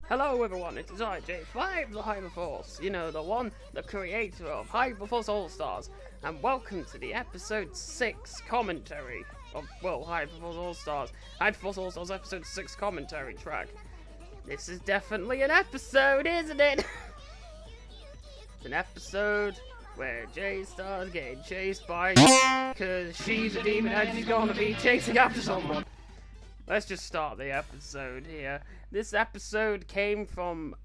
Hello everyone, it is I, J5, the Hyperforce. You know, the one, the creator of Hyperforce All-Stars. And welcome to the episode 6 commentary of, well, Hyperforce All-Stars. Hyperforce All-Stars episode 6 commentary track. This is definitely an episode, isn't it? It's an episode where J-Star's getting chased by because she's a demon and she's gonna be chasing after someone. Let's just start the episode here. This episode came from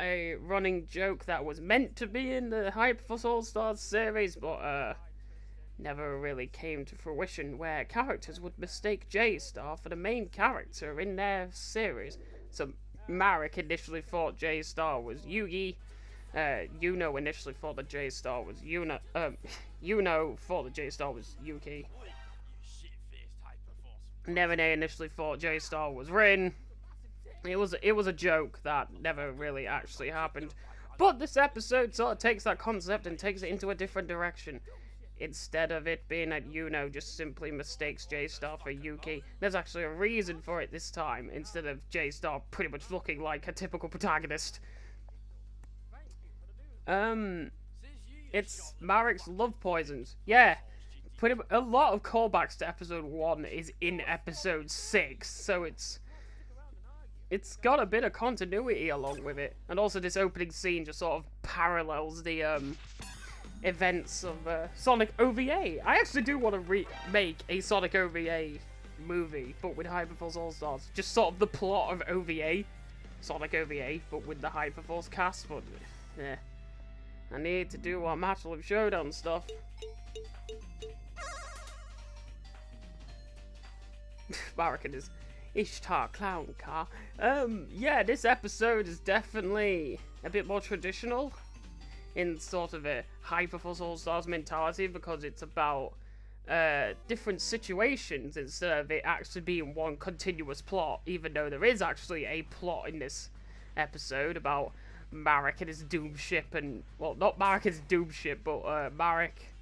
a running joke that was meant to be in the Hyperforce All-Stars series, but never really came to fruition, where characters would mistake J-Star for the main character in their series. So Marek initially thought J-Star was Yugi. Yuno initially thought that J-Star was Yuno thought that J-Star was Yuki. Nevene initially thought J-Star was Rin. It was a joke that never really actually happened. But this episode sort of takes that concept and takes it into a different direction. Instead of it being that Yuno just simply mistakes J-Star for Yuki, there's actually a reason for it this time, instead of J-Star pretty much looking like a typical protagonist. It's Marek's love poisons. Yeah. A lot of callbacks to episode 1 is in episode 6, so it's got a bit of continuity along with it. And also this opening scene just sort of parallels the events of Sonic OVA. I actually do want to make a Sonic OVA movie, but with Hyperforce All-Stars. Just sort of the plot of OVA, Sonic OVA, but with the Hyperforce cast, but yeah. I need to do our Match Live Showdown stuff. Marek and his Ishtar clown car. Yeah, this episode is definitely a bit more traditional in sort of a Hyperforce All-Stars mentality, because it's about different situations instead of it actually being one continuous plot, even though there is actually a plot in this episode about Marek and his doom ship, and, well, not Marek and his doom ship, but Marek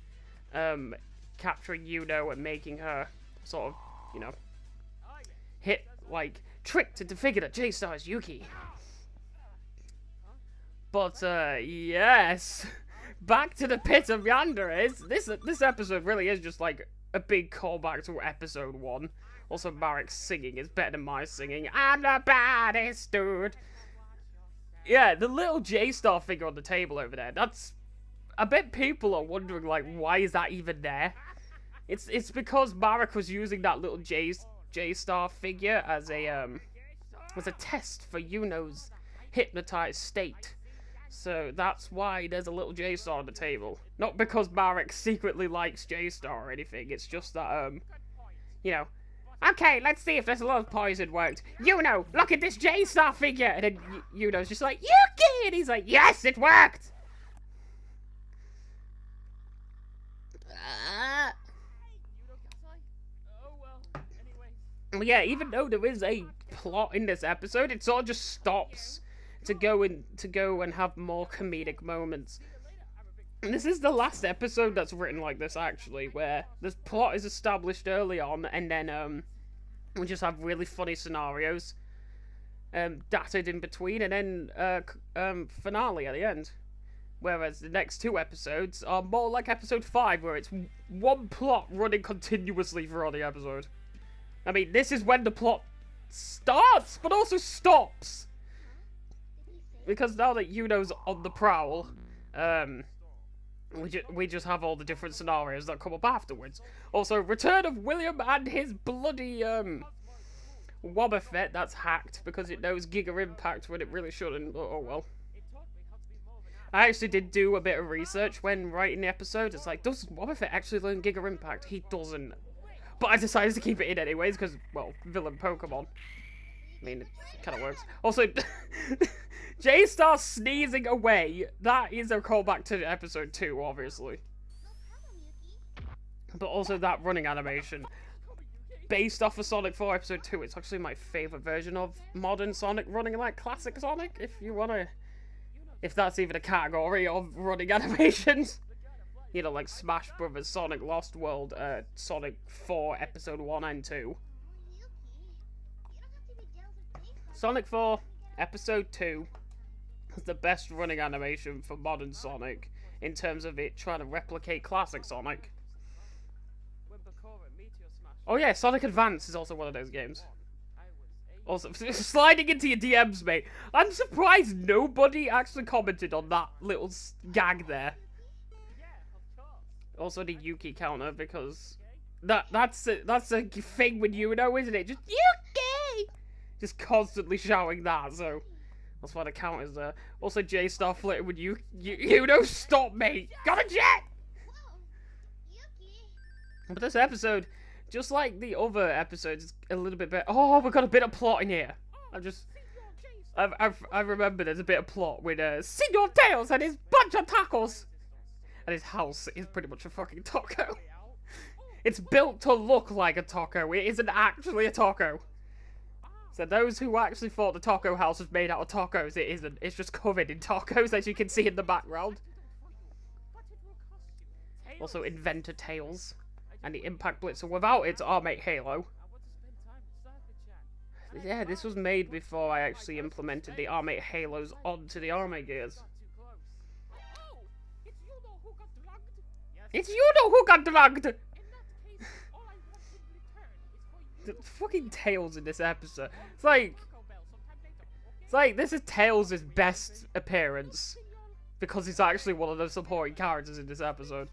capturing Yuno and making her sort of, you know, tricked into figuring that J-Star is Yuki. But, yes. Back to the pit of Yandere. This episode really is just, like, a big callback to episode 1. Also, Marek's singing is better than my singing. I'm the baddest dude. Yeah, the little J-Star figure on the table over there, that's... I bet people are wondering, like, why is that even there? It's because Marek was using that little J-Star figure as a test for Yuno's hypnotized state. So that's why there's a little J-Star on the table. Not because Marek secretly likes J-Star or anything, it's just that, you know, okay, let's see if this love poison worked. Yuno, look at this J-Star figure! And then Yuno's just like, Yuki! And he's like, yes, it worked! Yeah, even though there is a plot in this episode, it sort of just stops to go and have more comedic moments. And this is the last episode that's written like this, actually, where the plot is established early on, and then we just have really funny scenarios dotted in between, and then finale at the end. Whereas the next 2 episodes are more like episode 5, where it's one plot running continuously throughout the episode. I mean, this is when the plot starts, but also stops. Because now that Yuno's on the prowl, we just have all the different scenarios that come up afterwards. Also, return of William and his bloody, Wobbuffet that's hacked because it knows Giga Impact when it really shouldn't. Oh well. I actually did do a bit of research when writing the episode. It's like, does Wobbuffet actually learn Giga Impact? He doesn't. But I decided to keep it in anyways, because, well, villain Pokemon. I mean, it kind of works. Also, J-Star sneezing away. That is a callback to episode 2, obviously. But also that running animation. Based off of Sonic 4 episode 2, it's actually my favourite version of modern Sonic running like classic Sonic, if you want to... If that's even a category of running animations. You know, like Smash Brothers, Sonic Lost World, Sonic 4 Episode 1 and 2. Sonic 4 Episode 2 was the best running animation for modern Sonic in terms of it trying to replicate classic Sonic. Oh yeah, Sonic Advance is also one of those games. Also, sliding into your DMs, mate. I'm surprised nobody actually commented on that little gag there. Also the Yuki counter, because that's a thing with Yuno, isn't it? Just Yuki! Just constantly shouting that, so that's why the counter's there. Also J-Star flirting with Yuno, stop, mate! Got a jet! But this episode, just like the other episodes, is a little bit better. Oh, we've got a bit of plot in here. I remember there's a bit of plot with Senor Tails and his bunch of tacos. And his house is pretty much a fucking taco. It's built to look like a taco. It isn't actually a taco. So those who actually thought the taco house was made out of tacos, it isn't. It's just covered in tacos, as you can see in the background. Also, Inventor Tails. And the Impact Blitzer without its Armate Halo. Yeah, this was made before I actually implemented the Armate Halos onto the Armate Gears. It's Yuno who got drugged! The fucking Tails in this episode. It's like this is Tails' best appearance. Because he's actually one of the supporting characters in this episode.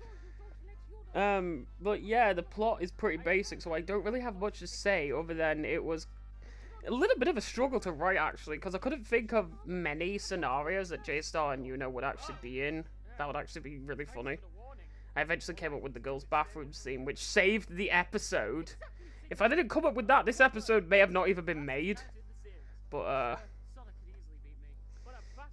But yeah, the plot is pretty basic, so I don't really have much to say other than it was a little bit of a struggle to write, actually, because I couldn't think of many scenarios that J-Star and Yuno would actually be in. That would actually be really funny. I eventually came up with the girls' bathroom scene, which saved the episode. If I didn't come up with that, this episode may have not even been made. But,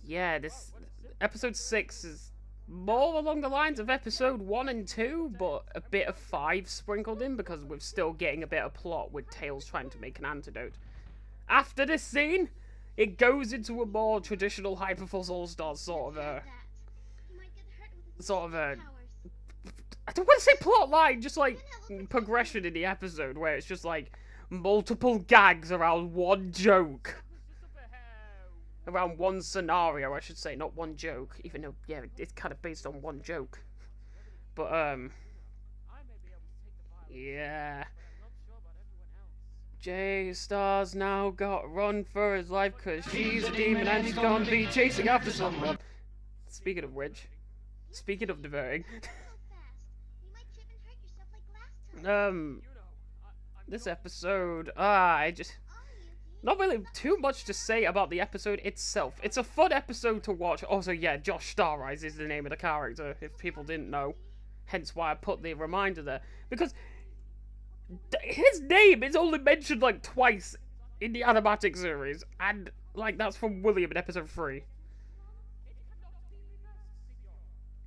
yeah, this episode 6 is more along the lines of episode 1 and 2, but a bit of 5 sprinkled in, because we're still getting a bit of plot with Tails trying to make an antidote. After this scene, it goes into a more traditional Hyperforce All-Stars sort of a I don't want to say plot line, just like progression in the episode, where it's just like multiple gags around one joke. Around one scenario, I should say, not one joke, even though, yeah, it's kind of based on one joke. But, yeah. J-Star's now got to run for his life, because she's a demon and she's gonna be chasing after someone. Speaking of which, speaking of diverting, this episode, not really too much to say about the episode itself. It's a fun episode to watch. Also, yeah, Josh Starrise is the name of the character, if people didn't know. Hence why I put the reminder there. Because his name is only mentioned, like, twice in the Animatic series. And, like, that's from William in episode 3.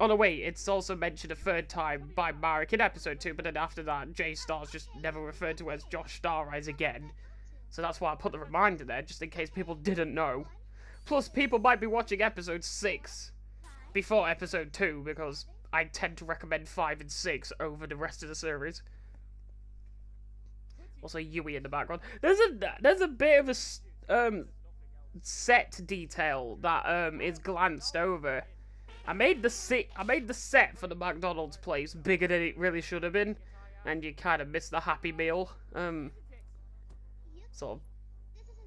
Oh, no, wait, it's also mentioned a third time by Marek in episode 2, but then after that, J-Star's just never referred to as Josh Starrise again. So that's why I put the reminder there, just in case people didn't know. Plus, people might be watching episode 6 before episode 2, because I tend to recommend 5 and 6 over the rest of the series. Also, Yui in the background. There's a bit of a set detail that is glanced over. I made the set for the McDonald's place bigger than it really should have been, and you kind of missed the Happy Meal sort of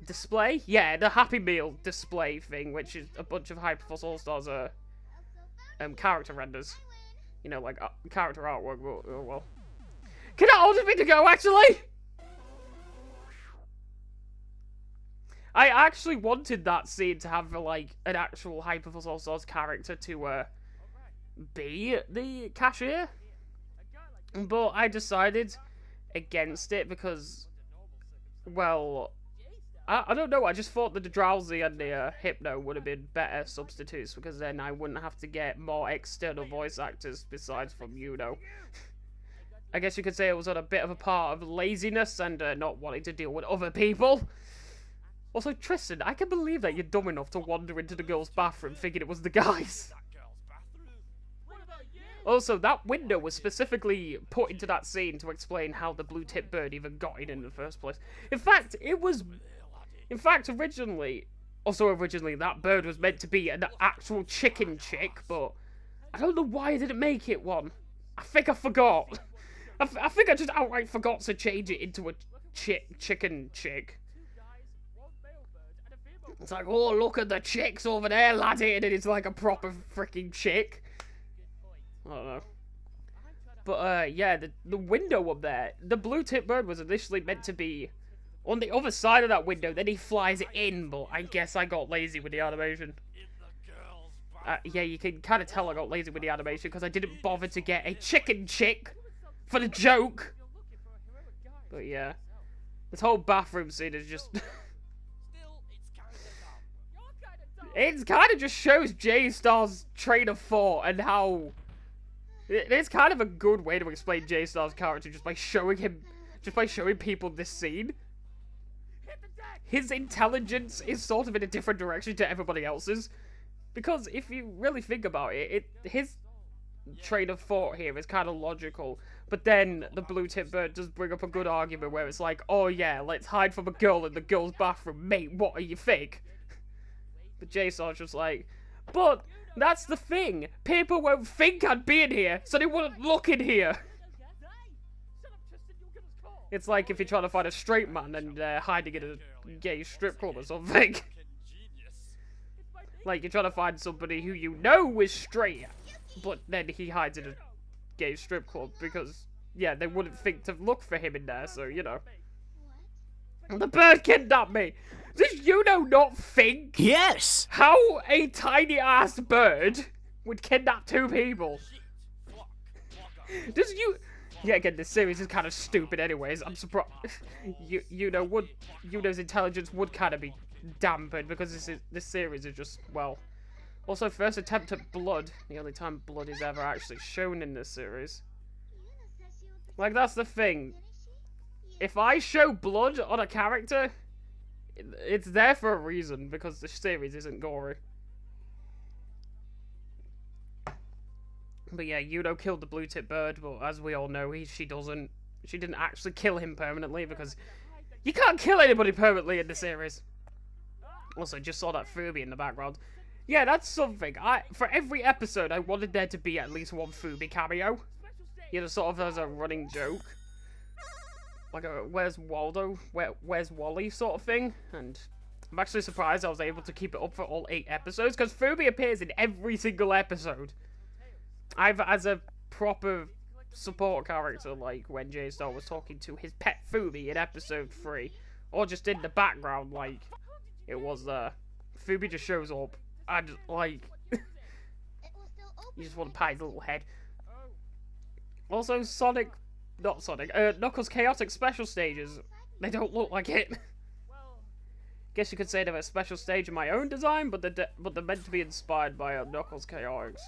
display. Yeah, the Happy Meal display thing, which is a bunch of Hyperforce All-Stars character renders. You know, like character artwork. Well, can I order me to go? Actually, I actually wanted that scene to have like an actual Hyperforce All-Stars character to be the cashier, but I decided against it because, well, I don't know, I just thought that the Drowsy and the Hypno would have been better substitutes, because then I wouldn't have to get more external voice actors besides from Yuno. I guess you could say it was on a bit of a part of laziness and not wanting to deal with other people. Also, Tristan, I can believe that you're dumb enough to wander into the girls' bathroom thinking it was the guys. Also, that window was specifically put into that scene to explain how the blue-tip bird even got in the first place. In fact, originally, Also, originally, that bird was meant to be an actual chicken chick, but I don't know why I didn't make it one. I think I forgot. I think I just outright forgot to change it into a chicken chick. It's like, oh, look at the chicks over there, laddie, and it's like a proper freaking chick. I don't know. But, yeah, the window up there, the blue-tip bird was initially meant to be on the other side of that window, then he flies in, but I guess I got lazy with the animation. Yeah, you can kind of tell I got lazy with the animation, because I didn't bother to get a chicken chick for the joke. But, yeah. This whole bathroom scene is just... It kind of just shows J-Star's train of thought and how... It's kind of a good way to explain J-Star's character just by showing people this scene. His intelligence is sort of in a different direction to everybody else's. Because if you really think about it, his train of thought here is kind of logical. But then the blue-tip bird does bring up a good argument where it's like, oh yeah, let's hide from a girl in the girl's bathroom. Mate, what do you think? But J-Star's just like, but that's the thing. People won't think I'd be in here, so they wouldn't look in here. It's like if you're trying to find a straight man and hiding in a gay strip club or something. Like, you're trying to find somebody who you know is straight, but then he hides in a gay strip club because, yeah, they wouldn't think to look for him in there, so, you know. The bird kidnapped me! Does Yuno not think? Yes! How a tiny-ass bird would kidnap two people? Does you... Yeah, again, this series is kind of stupid anyways. I'm surprised. Yuno's intelligence would kind of be dampened because this series is just, well... Also, first attempt at blood. The only time blood is ever actually shown in this series. Like, that's the thing. If I show blood on a character, it's there for a reason, because the series isn't gory. But yeah, Yuno killed the blue-tip bird, but as we all know, she didn't actually kill him permanently, because you can't kill anybody permanently in the series. Also, just saw that Fubi in the background. Yeah, that's something. For every episode, I wanted there to be at least one Fubi cameo. You know, sort of as a running joke. Like a, where's Waldo? Where's Wally sort of thing. And I'm actually surprised I was able to keep it up for all 8 episodes, because Fubi appears in every single episode. Either as a proper support character, like when J-Star was talking to his pet Fubi in episode 3, or just in the background, like it was Fubi just shows up, and like you just want to pat his little head. Also, Knuckles' chaotic special stages, they don't look like it. Guess you could say they're a special stage in my own design, but they're meant to be inspired by Knuckles' chaotics,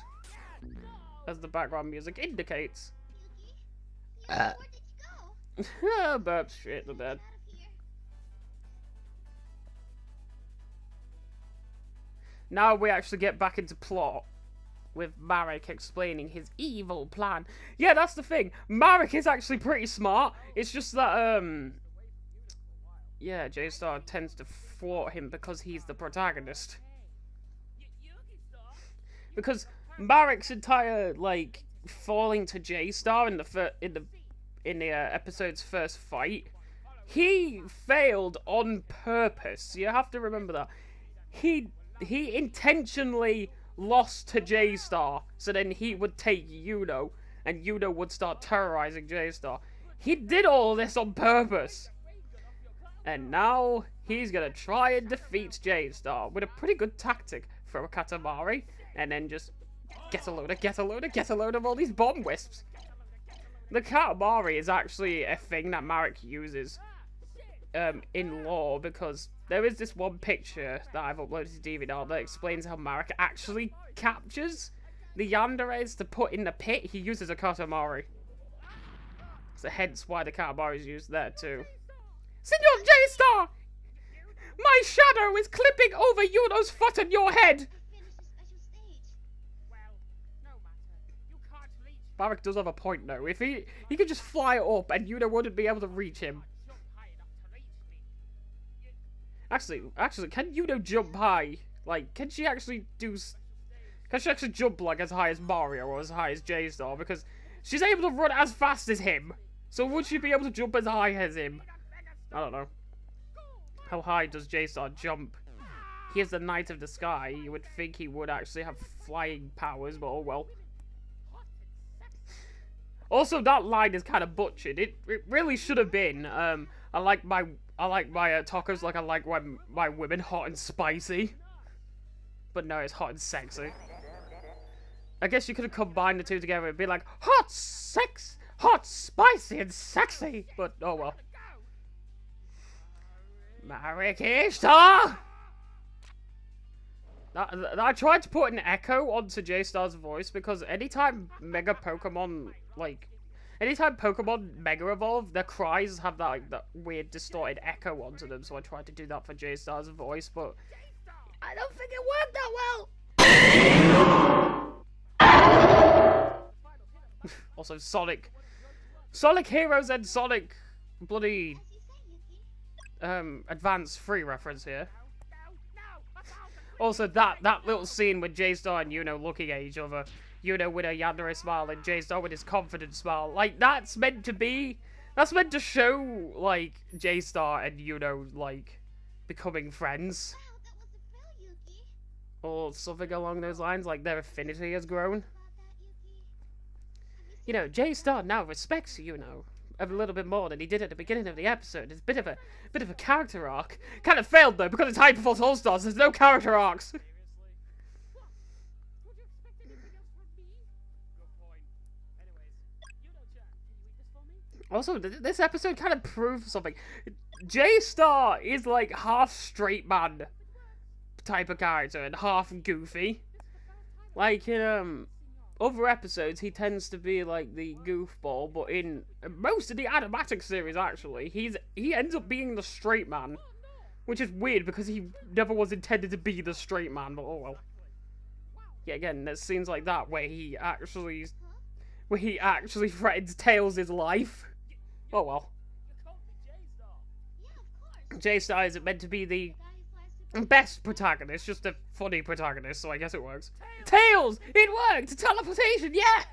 as the background music indicates. Burp straight in the bed. Now we actually get back into plot, with Marek explaining his evil plan. Yeah, that's the thing. Marek is actually pretty smart. It's just that, yeah, J-Star tends to thwart him because he's the protagonist. Because Marek's entire, like, falling to J-Star in the episode's first fight, he failed on purpose. You have to remember that. He intentionally lost to J-Star, so then he would take Yuno, and Yuno would start terrorizing J-Star. He did all this on purpose. And now, he's gonna try and defeat J-Star with a pretty good tactic. Throw a Katamari, and then just get a load of all these bomb wisps. The Katamari is actually a thing that Marek uses in lore, because there is this one picture that I've uploaded to DeviantArt that explains how Marek actually captures the yanderes to put in the pit. He uses a Katamari. So hence why the Katamari is used there too. Senor J-Star! My shadow is clipping over Yuno's foot on your head! Marek does have a point though. If he could just fly up and Yuno wouldn't be able to reach him. Actually, can Yuno jump high? Like, can she actually jump like as high as Mario or as high as J-Star? Because she's able to run as fast as him. So would she be able to jump as high as him? I don't know. How high does J-Star jump? He is the Knight of the Sky. You would think he would actually have flying powers, but oh well. Also, that line is kind of butchered. It really should have been. I like my tacos like I like my women hot and spicy. But no, it's hot and sexy. I guess you could have combined the two together and be like hot, spicy, and sexy. But oh well. Marikishita! I tried to put an echo onto J-Star's voice because anytime Pokemon Mega Evolve, their cries have that weird distorted echo onto them, so I tried to do that for J-Star's voice, but I don't think it worked that well! Also, Sonic Heroes and Sonic bloody Advance 3 reference here. Also, that little scene with J-Star and Yuno looking at each other. Yuno with a yandere smile and J-Star with his confident smile. Like, that's meant to show, like, J-Star and Yuno, like, becoming friends. Or something along those lines, like their affinity has grown. You know, J-Star now respects Yuno a little bit more than he did at the beginning of the episode. It's a bit of a character arc. Kind of failed though, because it's Hyperforce All-Stars, there's no character arcs. Also, this episode kind of proves something. J-Star is like half straight man type of character and half goofy. Like in other episodes, he tends to be like the goofball, but in most of the Animatic series, actually, he ends up being the straight man, which is weird because he never was intended to be the straight man. But oh well. Yeah, again, there's scenes like that where he actually threatens Tails' life. Oh well. J-Star isn't meant to be the best protagonist, just a funny protagonist, so I guess it works. Tails! It worked! Teleportation, yeah!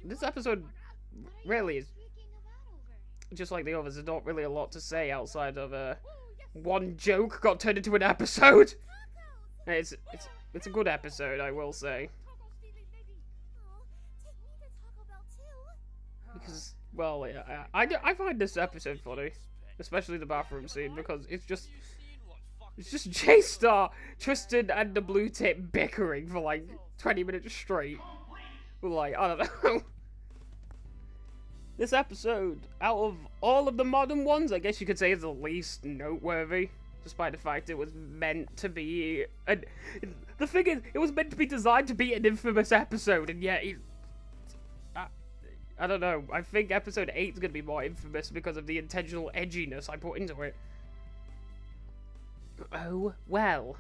This episode really is just like the others. There's not really a lot to say outside of one joke got turned into an episode. It's a good episode, I will say. Because, well, yeah, I find this episode funny. Especially the bathroom scene, because it's just J-Star, Tristan, and the Blue Tip bickering for like 20 minutes straight. Like, I don't know. This episode, out of all of the modern ones, I guess you could say is the least noteworthy. Despite the fact it was meant to be... the thing is, it was meant to be designed to be an infamous episode, and yet I don't know. I think episode 8 is going to be more infamous because of the intentional edginess I put into it. Oh, well.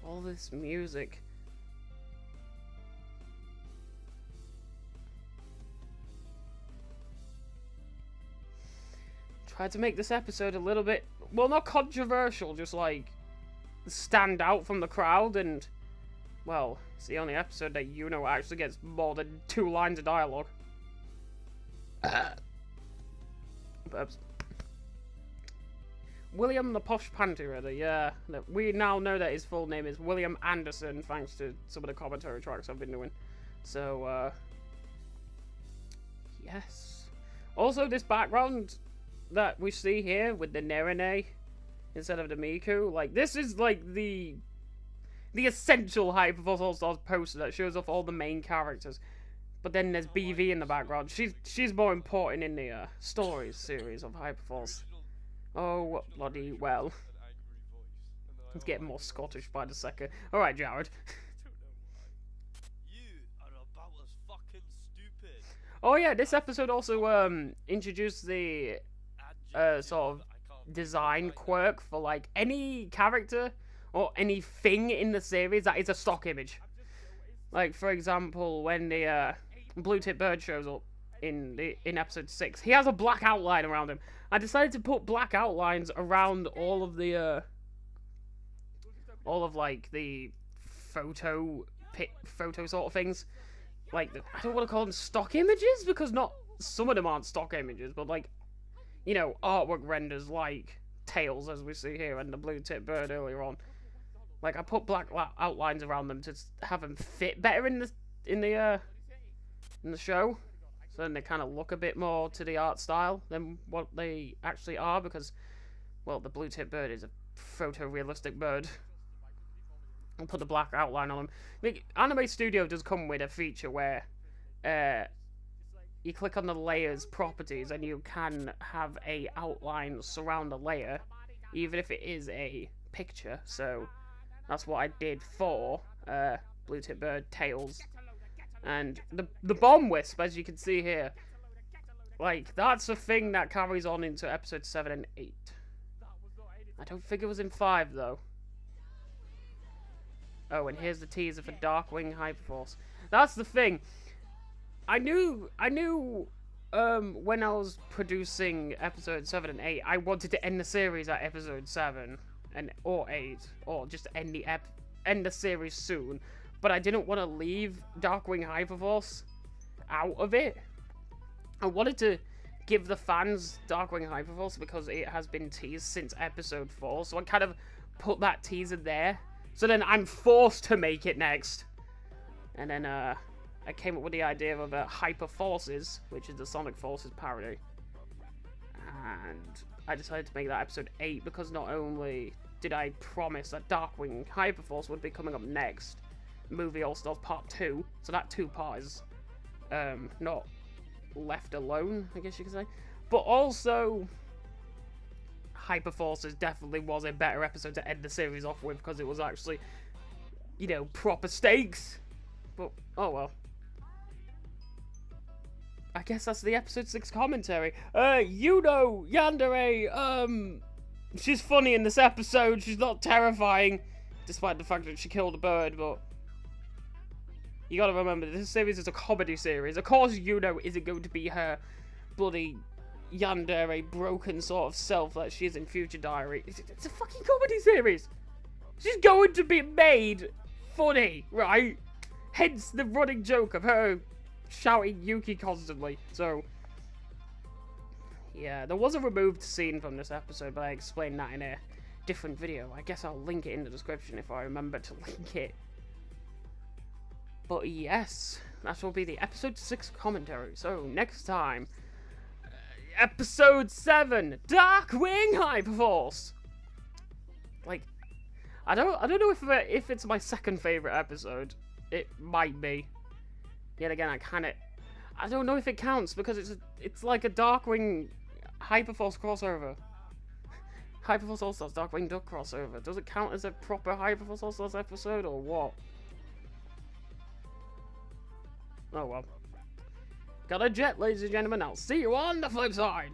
All this music. Tried to make this episode a little bit, well, not controversial, just like stand out from the crowd, and, well, it's the only episode that Yuno actually gets more than 2 lines of dialogue. William the Posh Panty Reader, yeah. We now know that his full name is William Anderson, thanks to some of the commentary tracks I've been doing. So, yes. Also, this background that we see here with the Nerine instead of the Miku, like, this is like the essential Hyperforce All-Stars poster that shows off all the main characters. But then there's BV in the background. She's more important in the stories series of Hyperforce. Oh, bloody well. It's getting more Scottish by the second. Alright, Jared. Oh yeah, this episode also introduced the sort of design quirk for like any character or anything in the series that is a stock image. Like, for example, when the Blue Tip Bird shows up, in episode 6. He has a black outline around him. I decided to put black outlines around all of the like the photo sort of things. Like, I don't want to call them stock images, because not some of them aren't stock images, but like, you know, artwork renders like Tails, as we see here, and the blue-tipped bird earlier on. Like, I put black outlines around them to have them fit better in the show, so then they kind of look a bit more to the art style than what they actually are, because, well, the blue-tipped bird is a photorealistic bird. I'll put the black outline on them. The Anime Studio does come with a feature where you click on the layer's properties and you can have a outline surround the layer, even if it is a picture. So that's what I did for Blue-Tipped Bird, Tails, and the Bomb Wisp, as you can see here. Like, that's a thing that carries on into episode 7 and 8. I don't think it was in 5 though. Oh, and here's the teaser for Darkwing Hyperforce. That's the thing. I knew when I was producing episode 7 and 8, I wanted to end the series at episode 7 or 8, or just end the series soon. But I didn't want to leave Darkwing Hyperforce out of it. I wanted to give the fans Darkwing Hyperforce because it has been teased since episode 4, so I kind of put that teaser there. So then I'm forced to make it next. And then I came up with the idea of Hyperforces, which is the Sonic Forces parody. And I decided to make that episode 8 because not only did I promise that Darkwing Hyperforce would be coming up next, Movie All-Stars Part 2, so that 2-part is not left alone, I guess you could say. But also, Hyperforces definitely was a better episode to end the series off with, because it was actually, you know, proper stakes. But, oh well. I guess that's the episode 6 commentary. Yuno Yandere, she's funny in this episode. She's not terrifying, despite the fact that she killed a bird, but you gotta remember, this series is a comedy series. Of course, Yuno isn't going to be her bloody yandere broken sort of self that she is in Future Diary. It's a fucking comedy series. She's going to be made funny, right? Hence the running joke of her shouting Yuki constantly. So, yeah, there was a removed scene from this episode, but I explained that in a different video. I guess I'll link it in the description if I remember to link it. But yes, that will be the episode 6 commentary. So next time, episode 7, Darkwing Hyperforce. Like, I don't know if it's my second favorite episode. It might be. Yet again, I don't know if it counts because it's like a Darkwing Hyperforce crossover. Hyperforce All-Stars Darkwing Duck crossover. Does it count as a proper Hyperforce All-Stars episode or what? Oh well. Got a jet, ladies and gentlemen. I'll see you on the flip side.